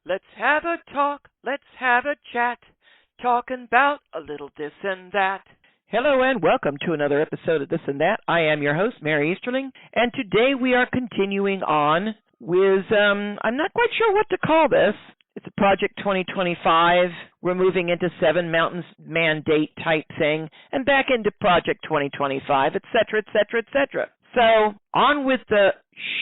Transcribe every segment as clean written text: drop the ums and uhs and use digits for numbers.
Let's have a talk, let's have a chat, talking about a little this and that. Hello and welcome to another episode of This and That. I am your host, Mary Easterling, and today we are continuing on with, I'm not quite sure what to call this. It's a Project 2025. We're moving into Seven Mountains Mandate type thing, and back into Project 2025, etc., etc., etc. So, on with the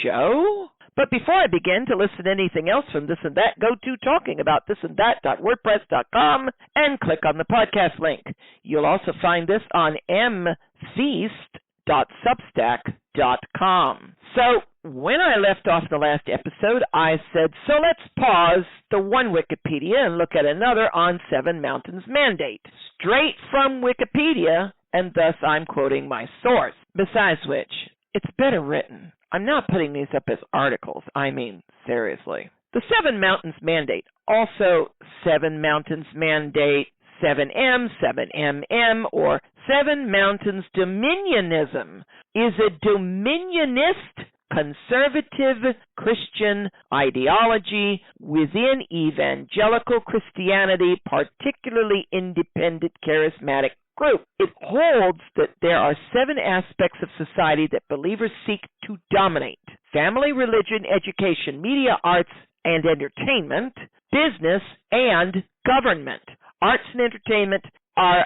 show. But before I begin to listen to anything else from This and That, go to talkingaboutthistandthat.wordpress.com and click on the podcast link. You'll also find this on mfeast.substack.com. So, when I left off the last episode, I said, so let's pause the one Wikipedia and look at another on Seven Mountains Mandate. Straight from Wikipedia, and thus I'm quoting my source. Besides which, it's better written. I'm not putting these up as articles. I mean, seriously. The Seven Mountains Mandate, also Seven Mountains Mandate, 7M, 7MM, or Seven Mountains Dominionism, is a dominionist conservative Christian ideology within evangelical Christianity, particularly independent charismatic group. It holds that there are 7 aspects of society that believers seek to dominate: family, religion, education, media, arts, and entertainment, business, and government. Arts and entertainment are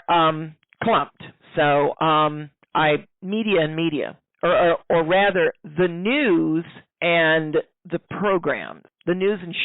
clumped. So media and media, or rather the news and the programs, the news and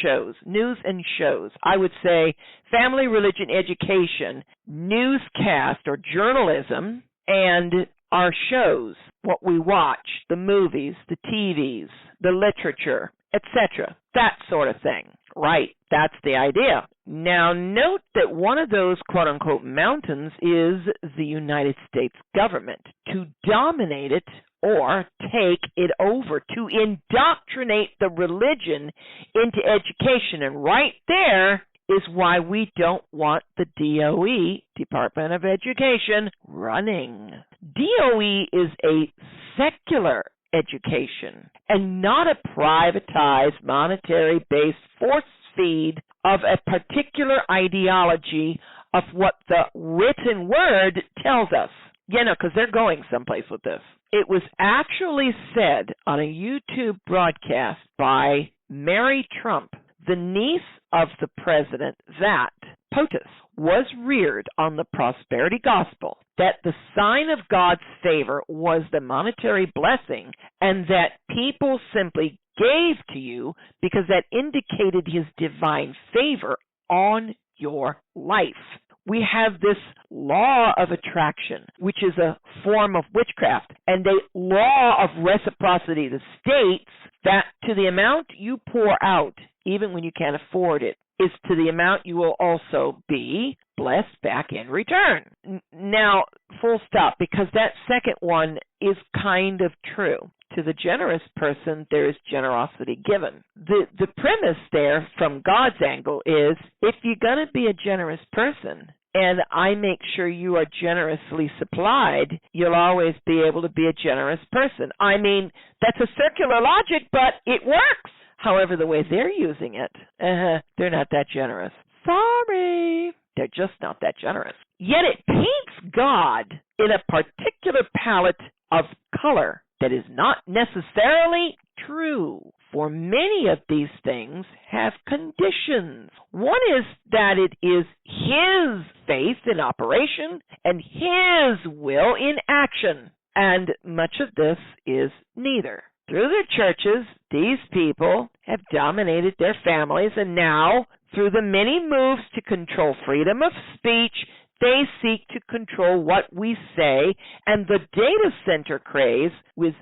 shows. I would say family, religion, education, newscast or journalism, and our shows, what we watch, the movies, the TVs, the literature, etc. That sort of thing. Right, that's the idea. Now, note that one of those quote-unquote mountains is the United States government. To dominate it or take it over, to indoctrinate the religion into education. And right there is why we don't want the DOE, Department of Education, running. DOE is a secular education and not a privatized, monetary-based force feed of a particular ideology of what the written word tells us. You know, because they're going someplace with this. It was actually said on a YouTube broadcast by Mary Trump, the niece of the president, that POTUS was reared on the prosperity gospel, that the sign of God's favor was the monetary blessing, and that people simply gave to you because that indicated his divine favor on your life. We have this law of attraction, which is a form of witchcraft, and a law of reciprocity that states that to the amount you pour out, even when you can't afford it, is to the amount you will also be blessed back in return. Now, full stop, because that second one is kind of true. To the generous person, there is generosity given. The premise there from God's angle is, if you're going to be a generous person, and I make sure you are generously supplied, you'll always be able to be a generous person. I mean, that's a circular logic, but it works. However, the way they're using it, they're not that generous. Sorry. They're just not that generous. Yet it paints God in a particular palette of color that is not necessarily true. For many of these things have conditions. One is that it is his faith in operation and his will in action. And much of this is neither. Through their churches, these people have dominated their families, and now, through the many moves to control freedom of speech, they seek to control what we say, and the data center craze with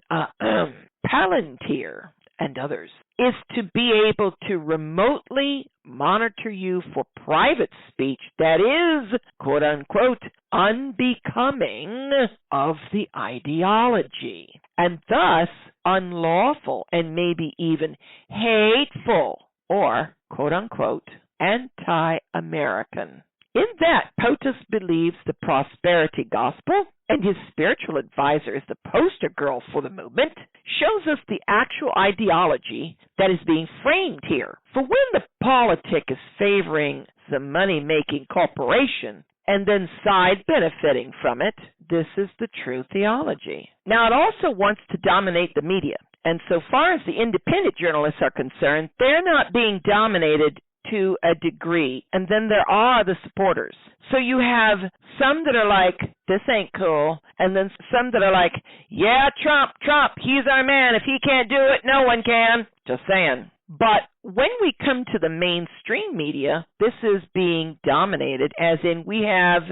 Palantir and others is to be able to remotely monitor you for private speech that is, quote-unquote, unbecoming of the ideology, and thus unlawful and maybe even hateful or, quote-unquote, anti-American. In that, POTUS believes the prosperity gospel and his spiritual advisor is the poster girl for the movement, shows us the actual ideology that is being framed here. For when the politic is favoring the money-making corporation and then side benefiting from it, this is the true theology. Now, it also wants to dominate the media. And so far as the independent journalists are concerned, they're not being dominated to a degree. And then there are the supporters. So you have some that are like, this ain't cool. And then some that are like, yeah, Trump, he's our man. If he can't do it, no one can. Just saying. But when we come to the mainstream media, this is being dominated, as in we have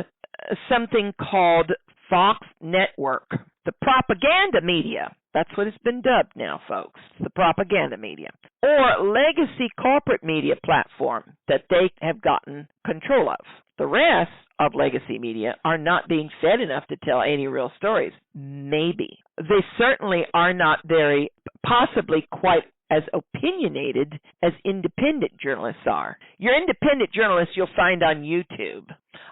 something called Fox Network, the propaganda media. That's what it's been dubbed now, folks, the propaganda media, or legacy corporate media platform that they have gotten control of. The rest of legacy media are not being fed enough to tell any real stories. Maybe. They certainly are not very, possibly quite as opinionated as independent journalists are. Your independent journalists you'll find on YouTube.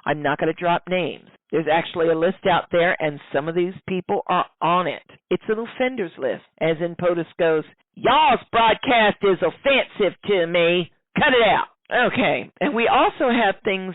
I'm not going to drop names. There's actually a list out there, and some of these people are on it. It's an offenders list, as in POTUS goes, y'all's broadcast is offensive to me. Cut it out. Okay, and we also have things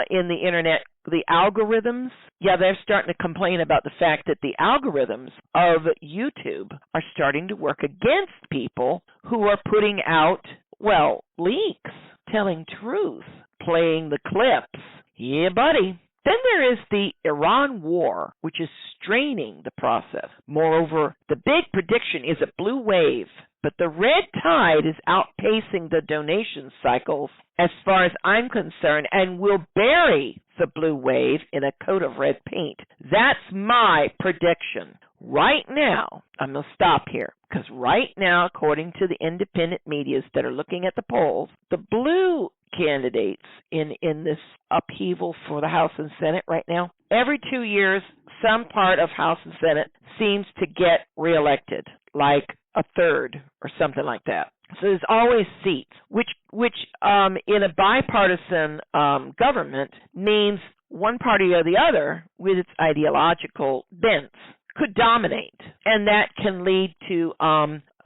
in the internet, the algorithms. Yeah, they're starting to complain about the fact that the algorithms of YouTube are starting to work against people who are putting out, well, leaks, telling truth, playing the clips. Yeah, buddy. Then there is the Iran war, which is straining the process. Moreover, the big prediction is a blue wave, but the red tide is outpacing the donation cycles as far as I'm concerned and will bury the blue wave in a coat of red paint. That's my prediction. Right now, I'm going to stop here, because right now, according to the independent medias that are looking at the polls, the blue candidates in this upheaval for the House and Senate right now, every 2 years, some part of House and Senate seems to get reelected, like a third or something like that. So there's always seats, which in a bipartisan government means one party or the other with its ideological bents could dominate, and that can lead to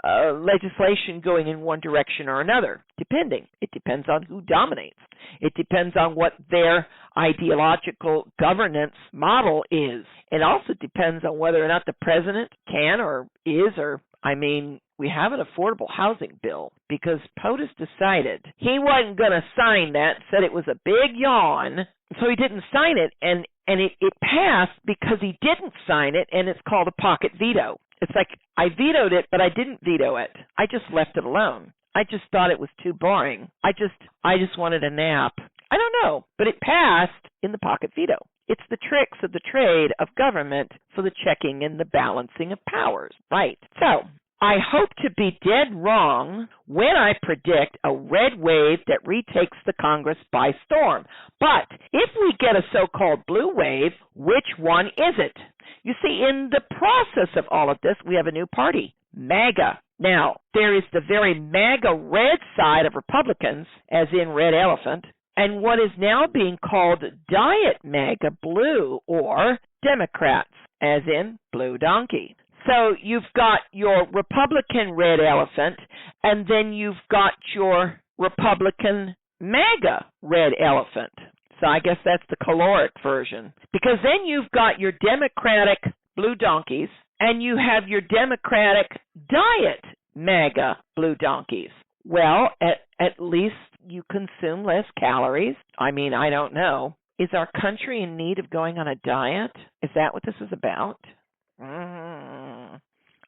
legislation going in one direction or another, depending. It depends on who dominates. It depends on what their ideological governance model is. It also depends on whether or not the president can or is, or, I mean, we have an affordable housing bill because POTUS decided he wasn't going to sign that, said it was a big yawn, so he didn't sign it, and it passed because he didn't sign it, and it's called a pocket veto. It's like I vetoed it, but I didn't veto it. I just left it alone. I just thought it was too boring. I just wanted a nap. I don't know, but it passed in the pocket veto. It's the tricks of the trade of government for the checking and the balancing of powers, right? So I hope to be dead wrong when I predict a red wave that retakes the Congress by storm. But if we get a so-called blue wave, which one is it? You see, in the process of all of this, we have a new party, MAGA. Now, there is the very MAGA red side of Republicans, as in red elephant, and what is now being called Diet MAGA blue, or Democrats, as in blue donkey. So you've got your Republican red elephant, and then you've got your Republican MAGA red elephant. So I guess that's the caloric version. Because then you've got your Democratic blue donkeys, and you have your Democratic Diet MAGA blue donkeys. Well, at least you consume less calories. I mean, I don't know. Is our country in need of going on a diet? Is that what this is about?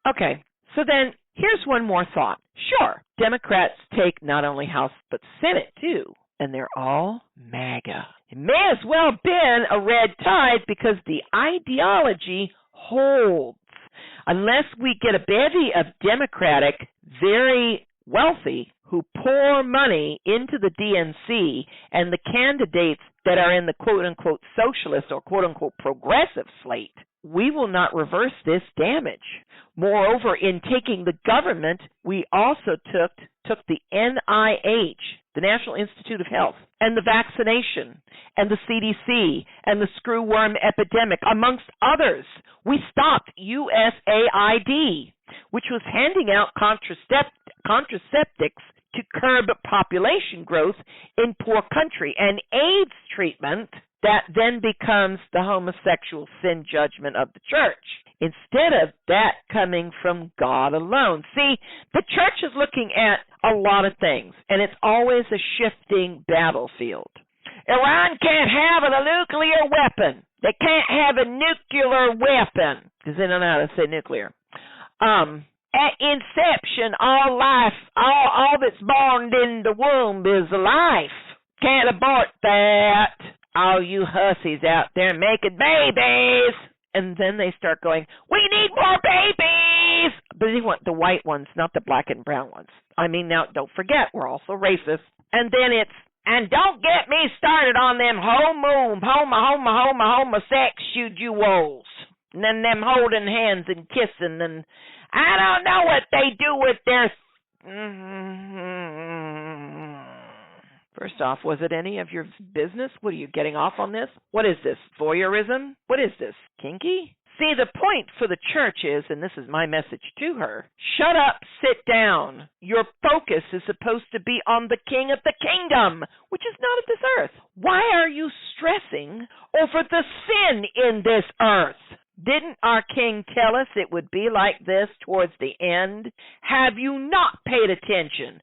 Okay, so then here's one more thought. Sure, Democrats take not only House but Senate too, and they're all MAGA. It may as well have been a red tide because the ideology holds. Unless we get a bevy of Democratic, very wealthy, who pour money into the DNC and the candidates that are in the quote-unquote socialist or quote-unquote progressive slate, we will not reverse this damage. Moreover, in taking the government, we also took the NIH, the National Institute of Health, and the vaccination and the CDC and the screwworm epidemic, amongst others. We stopped USAID, which was handing out contraceptives to curb population growth in poor country, and AIDS treatment that then becomes the homosexual sin judgment of the church, instead of that coming from God alone. See, the church is looking at a lot of things, and it's always a shifting battlefield. Iran can't have a nuclear weapon. They can't have a nuclear weapon. Does anyone know how to say nuclear? At inception, all life, all that's born in the womb is life. Can't abort that. All you hussies out there making babies. And then they start going, we need more babies. But they want the white ones, not the black and brown ones. I mean, now, don't forget, we're also racist. And then it's, and don't get me started on them homosexuals. And then them holding hands and kissing, and I don't know what they do with their... First off, was it any of your business? What are you getting off on this? What is this? Voyeurism? What is this? Kinky? See, the point for the church is, and this is my message to her, shut up, sit down. Your focus is supposed to be on the King of the kingdom, which is not of this earth. Why are you stressing over the sin in this earth? Didn't our King tell us it would be like this towards the end? Have you not paid attention?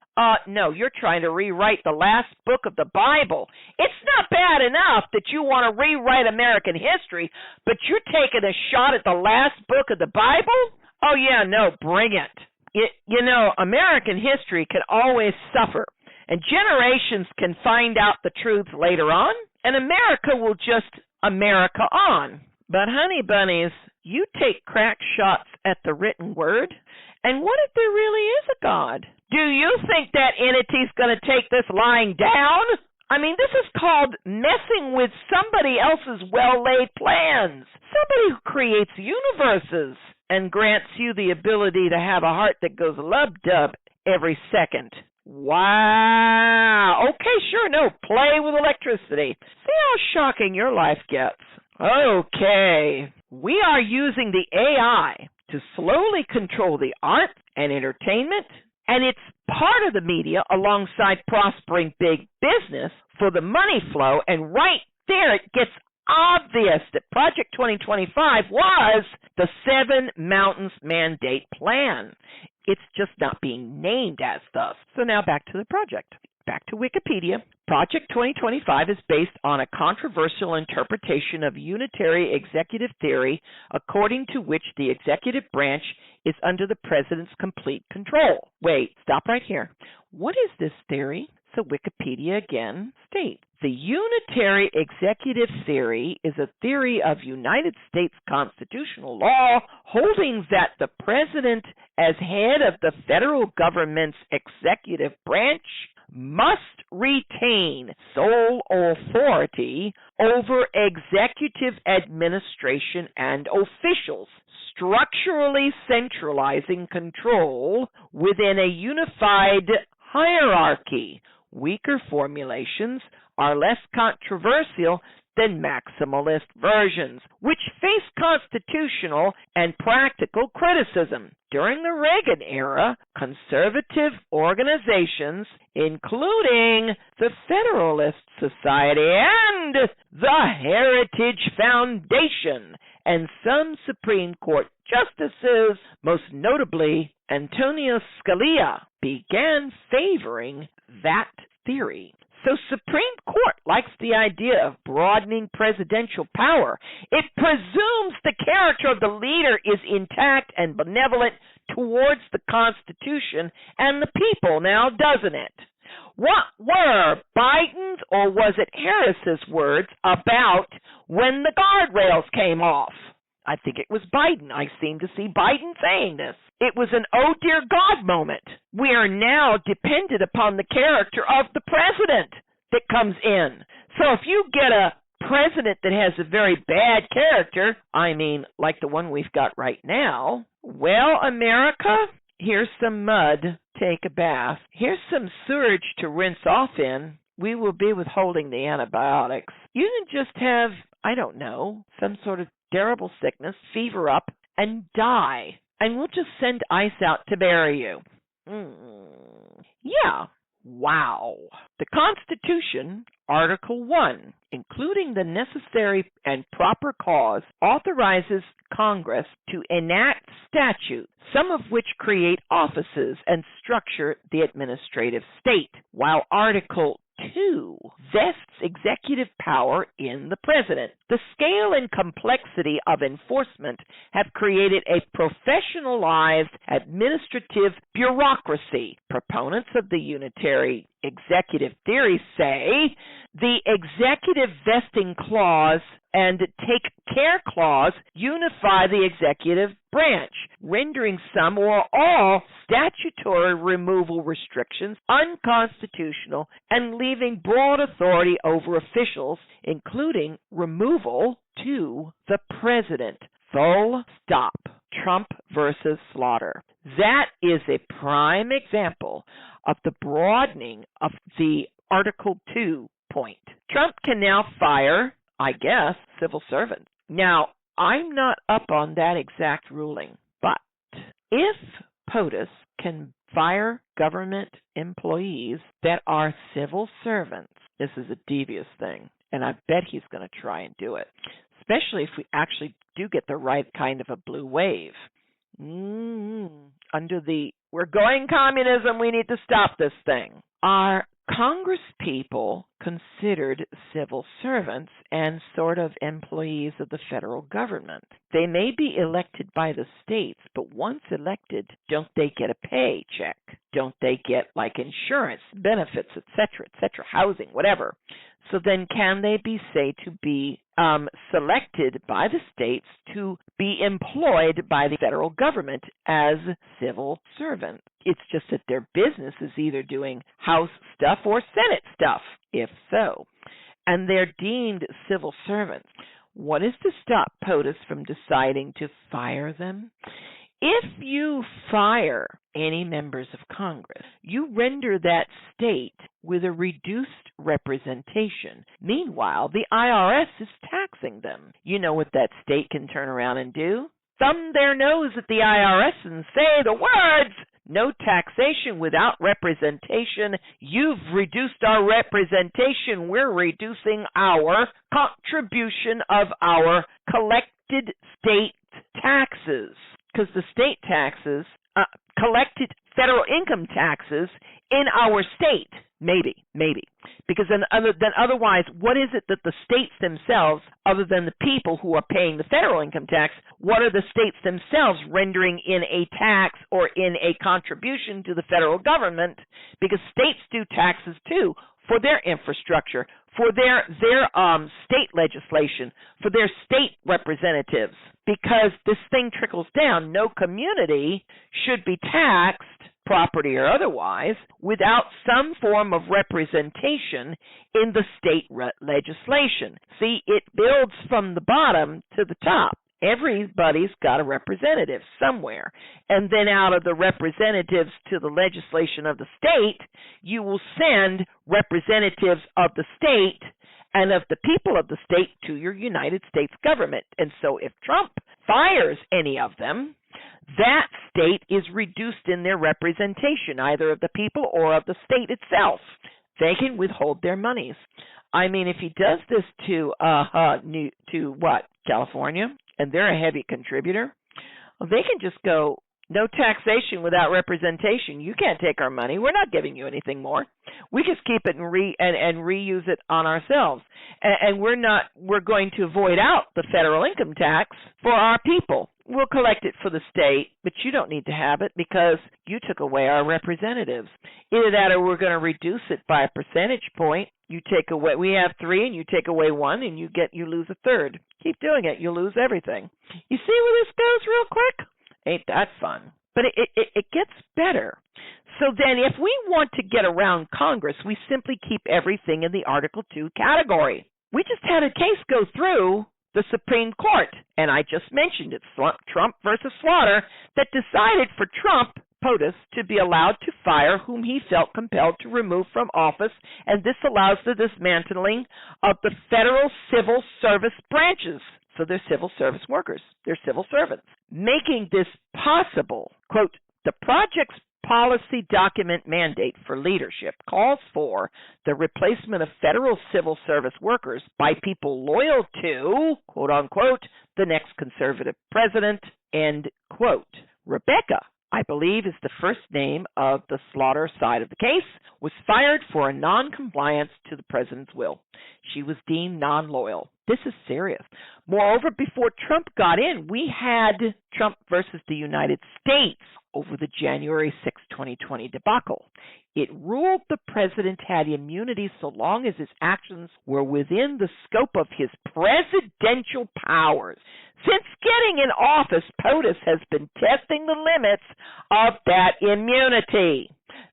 No, you're trying to rewrite the last book of the Bible. It's not bad enough that you want to rewrite American history, but you're taking a shot at the last book of the Bible? Oh, yeah, no, bring it. You know, American history can always suffer, and generations can find out the truth later on, and America will just America on. But, honey bunnies, you take crack shots at the written word, and what if there really is a God? Do you think that entity's going to take this lying down? I mean, this is called messing with somebody else's well-laid plans. Somebody who creates universes and grants you the ability to have a heart that goes lub-dub every second. Wow. Okay, sure, no, play with electricity. See how shocking your life gets. Okay, we are using the AI to slowly control the art and entertainment, and it's part of the media alongside prospering big business for the money flow, and right there it gets obvious that Project 2025 was the Seven Mountains Mandate Plan. It's just not being named as thus. So now back to the project. Back to Wikipedia. Project 2025 is based on a controversial interpretation of unitary executive theory, according to which the executive branch is under the president's complete control. Wait, stop right here. What is this theory? So Wikipedia again states, the unitary executive theory is a theory of United States constitutional law holding that the president, as head of the federal government's executive branch, must retain sole authority over executive administration and officials, structurally centralizing control within a unified hierarchy. Weaker formulations are less controversial than maximalist versions, which face constitutional and practical criticism. During the Reagan era, conservative organizations, including the Federalist Society and the Heritage Foundation, and some Supreme Court justices, most notably Antonio Scalia, began favoring that theory. So Supreme Court likes the idea of broadening presidential power. It presumes the character of the leader is intact and benevolent towards the Constitution and the people, now doesn't it? What were Biden's or was it Harris's words about when the guardrails came off? I think it was Biden. I seem to see Biden saying this. It was an oh dear God moment. We are now dependent upon the character of the president that comes in. So if you get a president that has a very bad character, I mean like the one we've got right now, well, America, here's some mud, take a bath. Here's some sewage to rinse off in. we will be withholding the antibiotics. You can just have, I don't know, some sort of terrible sickness, fever up, and die. And we'll just send ICE out to bury you. Yeah. Wow. The Constitution, Article 1, including the necessary and proper cause, authorizes Congress to enact statutes, some of which create offices and structure the administrative state, while Article 2 vests executive power in the president. The scale and complexity of enforcement have created a professionalized administrative bureaucracy. Proponents of the unitary executive theory say the executive vesting clause and take care clause unify the executive branch, rendering some or all statutory removal restrictions unconstitutional and leaving broad authority over officials, including removal to the president. Full stop. Trump versus Slaughter. That is a prime example of the broadening of the Article 2 point. Trump can now fire, I guess, civil servants. Now, I'm not up on that exact ruling, but if POTUS can fire government employees that are civil servants, this is a devious thing, and I bet he's going to try and do it, especially if we actually do get the right kind of a blue wave. Under the, we're going communism, we need to stop this thing. Are Congress people considered civil servants and sort of employees of the federal government? They may be elected by the states, but once elected, don't they get a paycheck? Don't they get like insurance, benefits, etc., housing, whatever? So then can they be said to be selected by the states to be employed by the federal government as civil servants? It's just that their business is either doing House stuff or Senate stuff, if so. And they're deemed civil servants. What is to stop POTUS from deciding to fire them? If you fire any members of Congress, you render that state with a reduced representation. Meanwhile, the IRS is taxing them. You know what that state can turn around and do? Thumb their nose at the IRS and say the words, "No taxation without representation. You've reduced our representation. We're reducing our contribution of our collected state taxes." Because the state taxes, collected federal income taxes in our state, maybe. Because then otherwise, what is it that the states themselves, other than the people who are paying the federal income tax, what are the states themselves rendering in a tax or in a contribution to the federal government? Because states do taxes too for their infrastructure, for their state legislation, for their state representatives. Because this thing trickles down. No community should be taxed, property or otherwise, without some form of representation in the state legislation. See, it builds from the bottom to the top. Everybody's got a representative somewhere. And then out of the representatives to the legislation of the state, you will send representatives of the state and of the people of the state to your United States government. And so if Trump fires any of them, that state is reduced in their representation, either of the people or of the state itself. They can withhold their monies. I mean, if he does this to California, and they're a heavy contributor, well, they can just go, no taxation without representation. You can't take our money. We're not giving you anything more. We just keep it and reuse it on ourselves. And we're going to void out the federal income tax for our people. We'll collect it for the state, but you don't need to have it because you took away our representatives. Either that or we're going to reduce it by a percentage point. You take away, we have 3 and you take away 1 and you lose a third. Keep doing it. You'll lose everything. You see where this goes real quick? Ain't that fun? But it gets better. So then if we want to get around Congress, we simply keep everything in the Article 2 category. We just had a case go through the Supreme Court, and I just mentioned it, Trump versus Slaughter, that decided for Trump POTUS to be allowed to fire whom he felt compelled to remove from office, and this allows the dismantling of the federal civil service branches. So they're civil service workers. They're civil servants. Making this possible, quote, the project's policy document mandate for leadership calls for the replacement of federal civil service workers by people loyal to, quote unquote, the next conservative president, end quote. Rebecca, I believe is the first name of the Slaughter side of the case, was fired for a non-compliance to the president's will. She was deemed non-loyal. This is serious. Moreover, before Trump got in, we had Trump versus the United States over the January 6, 2020 debacle. It ruled the president had immunity so long as his actions were within the scope of his presidential powers. Since getting in office, POTUS has been testing the limits of that immunity.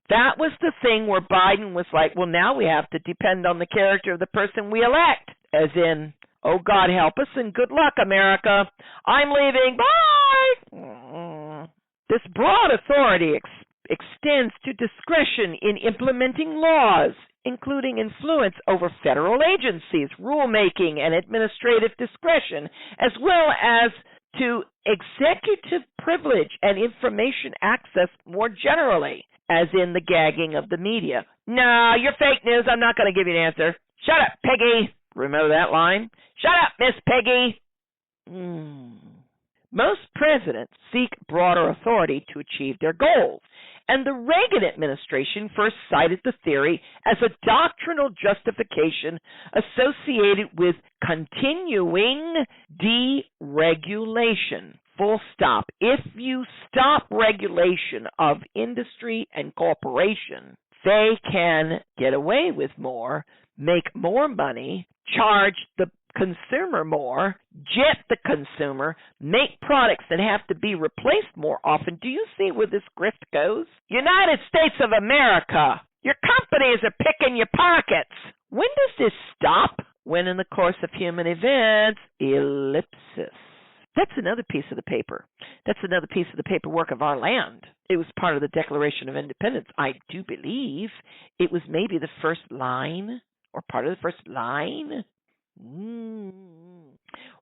That was the thing where Biden was like, well, now we have to depend on the character of the person we elect, as in, oh, God help us and good luck, America. I'm leaving. Bye! This broad authority extends to discretion in implementing laws, including influence over federal agencies, rulemaking, and administrative discretion, as well as to executive privilege and information access more generally, as in the gagging of the media. No, you're fake news. I'm not going to give you an answer. Shut up, Peggy. Remember that line? Shut up, Miss Peggy. Most presidents seek broader authority to achieve their goals, and the Reagan administration first cited the theory as a doctrinal justification associated with continuing deregulation. Full stop. If you stop regulation of industry and corporation, they can get away with more, make more money, charge the consumer more, jet the consumer, make products that have to be replaced more often. Do you see where this grift goes? United States of America, your companies are picking your pockets. When does this stop? When in the course of human events, ellipsis. That's another piece of the paper. That's another piece of the paperwork of our land. It was part of the Declaration of Independence. I do believe it was maybe the first line or part of the first line.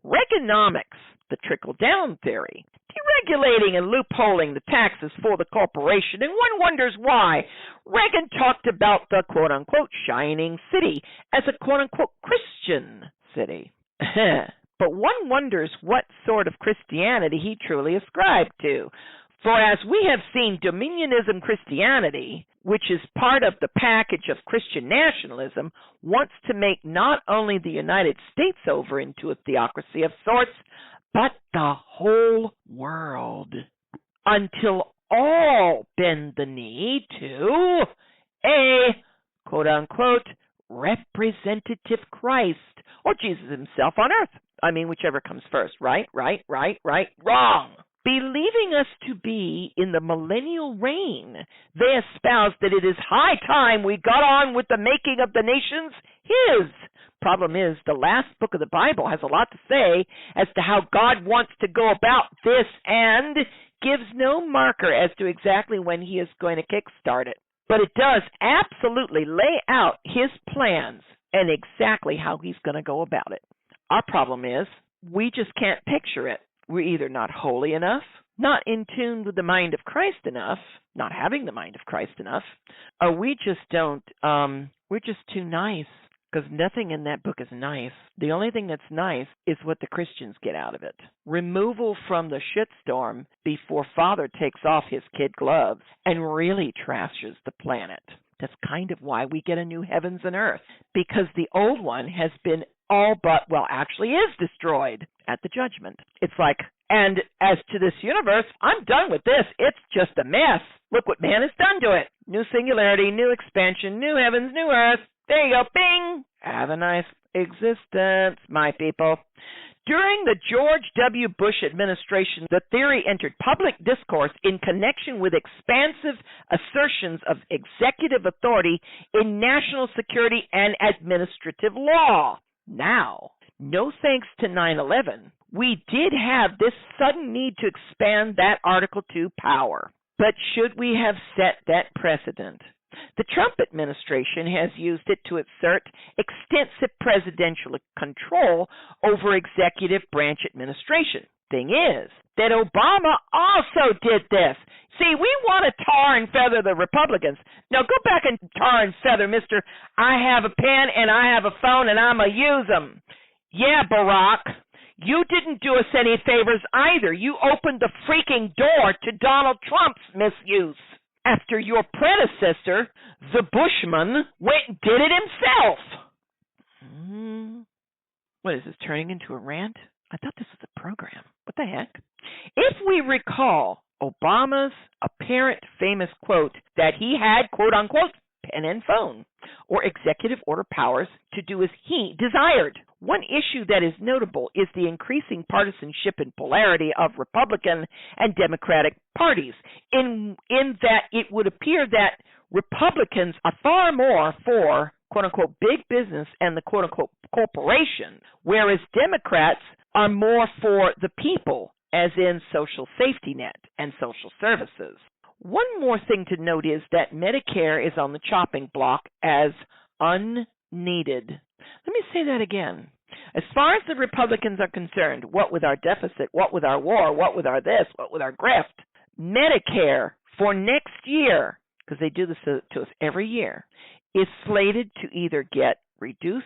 Reaganomics, the trickle-down theory, deregulating and loopholing the taxes for the corporation, and one wonders why. Reagan talked about the quote-unquote shining city as a quote-unquote Christian city. But one wonders what sort of Christianity he truly ascribed to. For as we have seen, dominionism Christianity, which is part of the package of Christian nationalism, wants to make not only the United States over into a theocracy of sorts, but the whole world, until all bend the knee to a quote-unquote representative Christ, or Jesus himself on earth. I mean, whichever comes first, right, wrong. Believing us to be in the millennial reign, they espouse that it is high time we got on with the making of the nations his. Problem is, the last book of the Bible has a lot to say as to how God wants to go about this and gives no marker as to exactly when he is going to kickstart it. But it does absolutely lay out his plans and exactly how he's going to go about it. Our problem is we just can't picture it. We're either not holy enough, not in tune with the mind of Christ enough, not having the mind of Christ enough, or we just don't, we're just too nice, because nothing in that book is nice. The only thing that's nice is what the Christians get out of it. Removal from the shitstorm before Father takes off his kid gloves and really trashes the planet. That's kind of why we get a new heavens and earth, because the old one has been all but, well, actually is destroyed at the judgment. It's like, and as to this universe, I'm done with this. It's just a mess. Look what man has done to it. New singularity, new expansion, new heavens, new earth. There you go, bing. Have a nice existence, my people. During the George W. Bush administration, the theory entered public discourse in connection with expansive assertions of executive authority in national security and administrative law. Now, no thanks to 9/11, we did have this sudden need to expand that Article 2 power. But should we have set that precedent? The Trump administration has used it to exert extensive presidential control over executive branch administration. Thing is that Obama also did this. See, we want to tar and feather the Republicans. Now go back and tar and feather, Mr. I have a pen and I have a phone and I'm going to use them. Yeah, Barack, you didn't do us any favors either. You opened the freaking door to Donald Trump's misuse after your predecessor, the Bushman, went and did it himself. What is this, turning into a rant? I thought this was a program. What the heck? If we recall Obama's apparent famous quote that he had, quote unquote, pen and phone, or executive order powers to do as he desired. One issue that is notable is the increasing partisanship and polarity of Republican and Democratic parties, in that it would appear that Republicans are far more for, quote-unquote, big business and the, quote-unquote, corporation, whereas Democrats are more for the people, as in social safety net and social services. One more thing to note is that Medicare is on the chopping block as unneeded. Let me say that again. As far as the Republicans are concerned, what with our deficit, what with our war, what with our this, what with our grift, Medicare for next year, because they do this to us every year, is slated to either get reduced,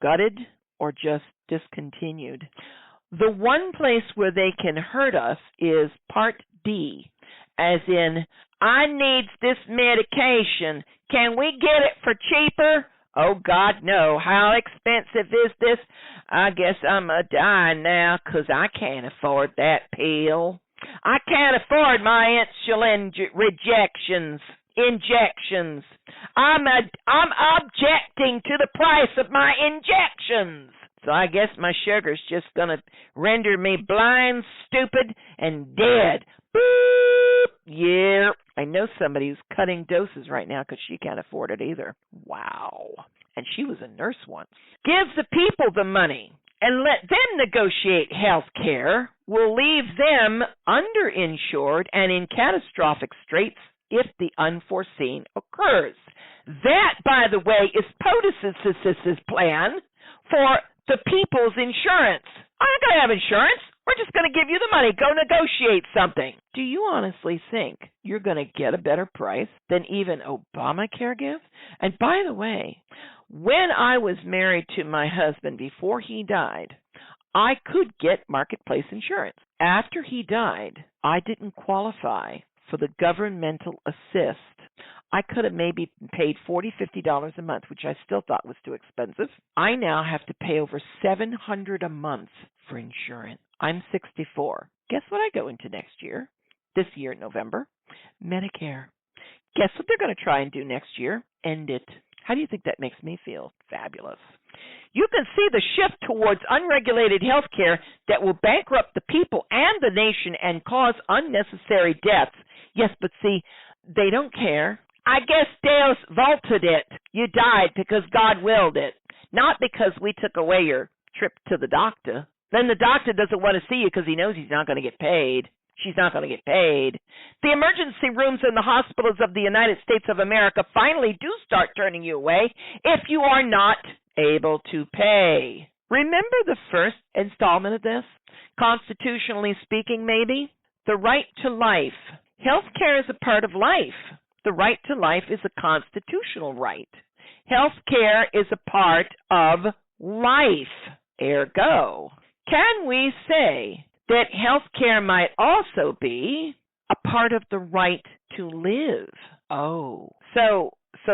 gutted, or just discontinued. The one place where they can hurt us is Part D, as in, I needs this medication. Can we get it for cheaper? Oh, God, no. How expensive is this? I guess I'm a die now because I can't afford that pill. I can't afford my insulin injections. I'm objecting to the price of my injections. So I guess my sugar's just going to render me blind, stupid, and dead. Boop! Yeah. I know somebody who's cutting doses right now because she can't afford it either. Wow. And she was a nurse once. Give the people the money and let them negotiate health care. We'll leave them underinsured and in catastrophic straits if the unforeseen occurs. That, by the way, is POTUS's plan for the people's insurance. I'm not going to have insurance. We're just going to give you the money. Go negotiate something. Do you honestly think you're going to get a better price than even Obamacare gives? And by the way, when I was married to my husband before he died, I could get marketplace insurance. After he died, I didn't qualify for the governmental assist. I could have maybe paid $40, $50 a month, which I still thought was too expensive. I now have to pay over $700 a month for insurance. I'm 64. Guess what I go into next year? This year, November? Medicare. Guess what they're going to try and do next year? End it. How do you think that makes me feel? Fabulous. You can see the shift towards unregulated health care that will bankrupt the people and the nation and cause unnecessary deaths. Yes, but see, they don't care. I guess Deus vaulted it. You died because God willed it, not because we took away your trip to the doctor. Then the doctor doesn't want to see you because he knows he's not going to get paid. She's not going to get paid. The emergency rooms in the hospitals of the United States of America finally do start turning you away if you are not able to pay. Remember the first installment of this? Constitutionally speaking, maybe? The right to life. Healthcare is a part of life. The right to life is a constitutional right. Healthcare is a part of life. Ergo, can we say that healthcare might also be a part of the right to live? Oh, so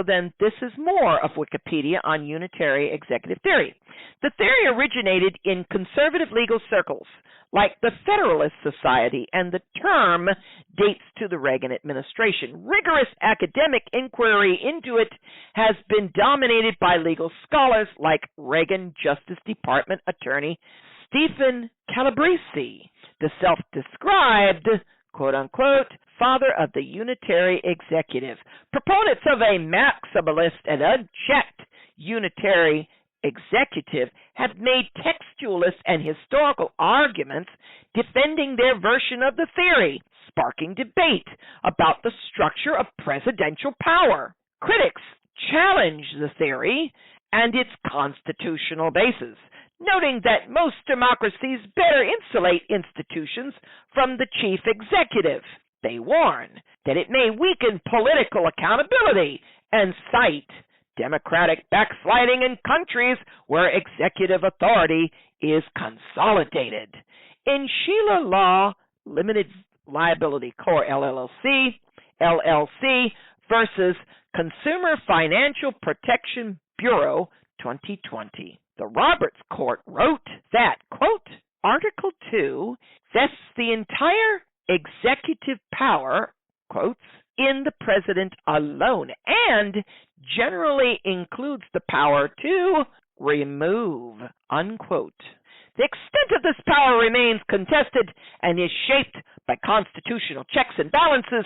then this is more of Wikipedia on unitary executive theory. The theory originated in conservative legal circles like the Federalist Society, and the term dates to the Reagan administration. Rigorous academic inquiry into it has been dominated by legal scholars like Reagan Justice Department attorney Stephen Calabrese, the self-described, quote-unquote, father of the unitary executive. Proponents of a maximalist and unchecked unitary executive have made textualist and historical arguments defending their version of the theory. sparking debate about the structure of presidential power. Critics challenge the theory and its constitutional basis, noting that most democracies better insulate institutions from the chief executive. They warn that it may weaken political accountability and cite democratic backsliding in countries where executive authority is consolidated. In Sheila Law Limited Liability Corp. LLC versus Consumer Financial Protection Bureau 2020. The Roberts Court wrote that, quote, Article 2 vests the entire executive power, quotes, in the president alone and generally includes the power to remove, unquote. The extent of this power remains contested and is shaped by constitutional checks and balances,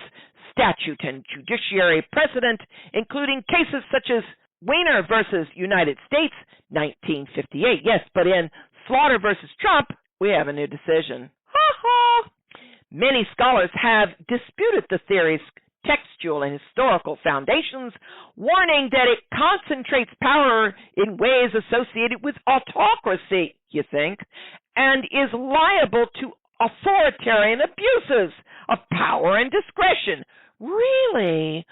statute and judiciary precedent, including cases such as Weiner versus United States, 1958. Yes, but in Slaughter versus Trump, we have a new decision. Ha ha! Many scholars have disputed the theory's textual and historical foundations, warning that it concentrates power in ways associated with autocracy, you think, and is liable to authoritarian abuses of power and discretion. Really?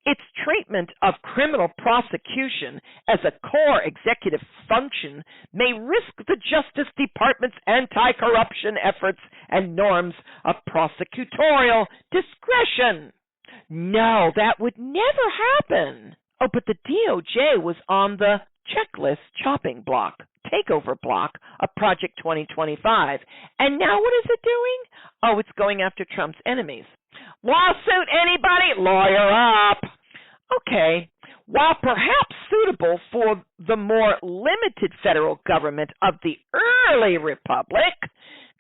Its treatment of criminal prosecution as a core executive function may risk the Justice Department's anti-corruption efforts and norms of prosecutorial discretion. No, that would never happen. Oh, but the DOJ was on the checklist chopping block, takeover block of Project 2025. And now what is it doing? Oh, it's going after Trump's enemies. Lawsuit, anybody? Lawyer up. Okay, while perhaps suitable for the more limited federal government of the early republic,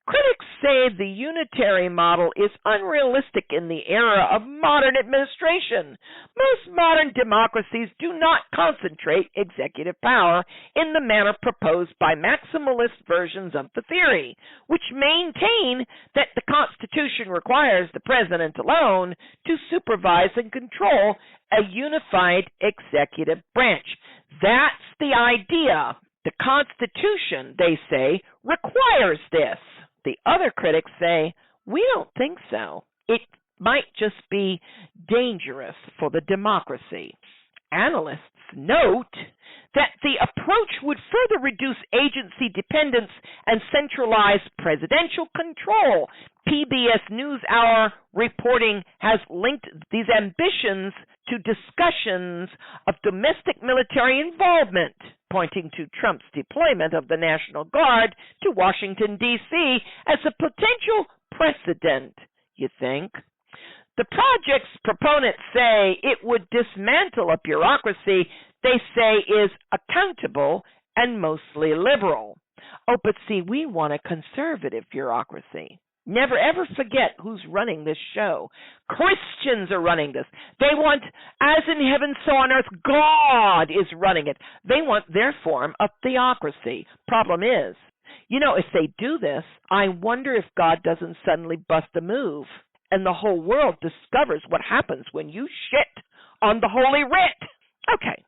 critics say the unitary model is unrealistic in the era of modern administration. Most modern democracies do not concentrate executive power in the manner proposed by maximalist versions of the theory, which maintain that the Constitution requires the president alone to supervise and control a unified executive branch. That's the idea. The Constitution, they say, requires this. The other critics say, we don't think so. It might just be dangerous for the democracy. Analysts note that the approach would further reduce agency dependence and centralize presidential control. PBS NewsHour reporting has linked these ambitions to discussions of domestic military involvement, pointing to Trump's deployment of the National Guard to Washington, D.C. as a potential precedent, you think? The project's proponents say it would dismantle a bureaucracy they say is accountable and mostly liberal. Oh, but see, we want a conservative bureaucracy. Never ever forget who's running this show. Christians are running this. They want, as in heaven, so on earth, God is running it. They want their form of theocracy. Problem is, if they do this, I wonder if God doesn't suddenly bust a move and the whole world discovers what happens when you shit on the Holy Writ. Okay,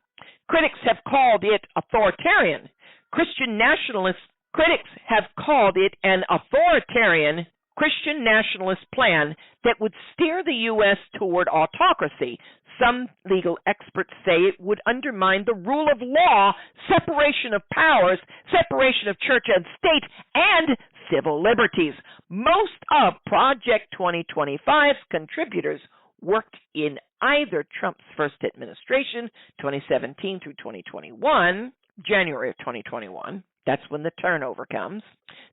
critics have called it authoritarian. Christian nationalist critics have called it an authoritarian Christian nationalist plan that would steer the U.S. toward autocracy. Some legal experts say it would undermine the rule of law, separation of powers, separation of church and state, and civil liberties. Most of Project 2025's contributors worked in either Trump's first administration, 2017 through 2021, January of 2021. That's when the turnover comes.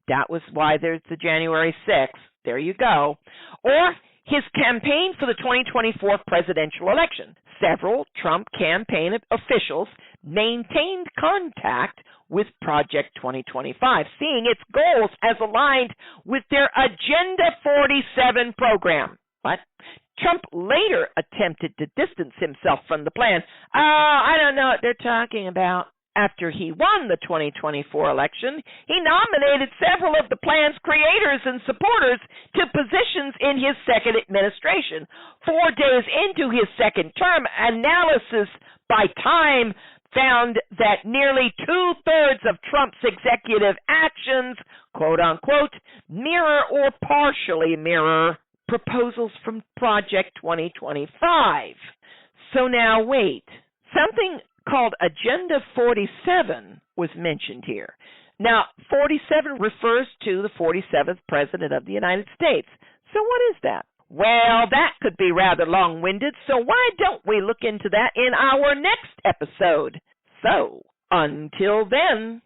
That was why there's the January 6th. There you go. Or his campaign for the 2024 presidential election. Several Trump campaign officials maintained contact with Project 2025, seeing its goals as aligned with their Agenda 47 program. But Trump later attempted to distance himself from the plan. I don't know what they're talking about. After he won the 2024 election, he nominated several of the plan's creators and supporters to positions in his second administration. 4 days into his second term, analysis by Time found that nearly 2/3 of Trump's executive actions, quote unquote, mirror or partially mirror proposals from Project 2025. So now wait, something called Agenda 47 was mentioned here. Now, 47 refers to the 47th President of the United States. So what is that? Well, that could be rather long-winded, so why don't we look into that in our next episode? So, until then.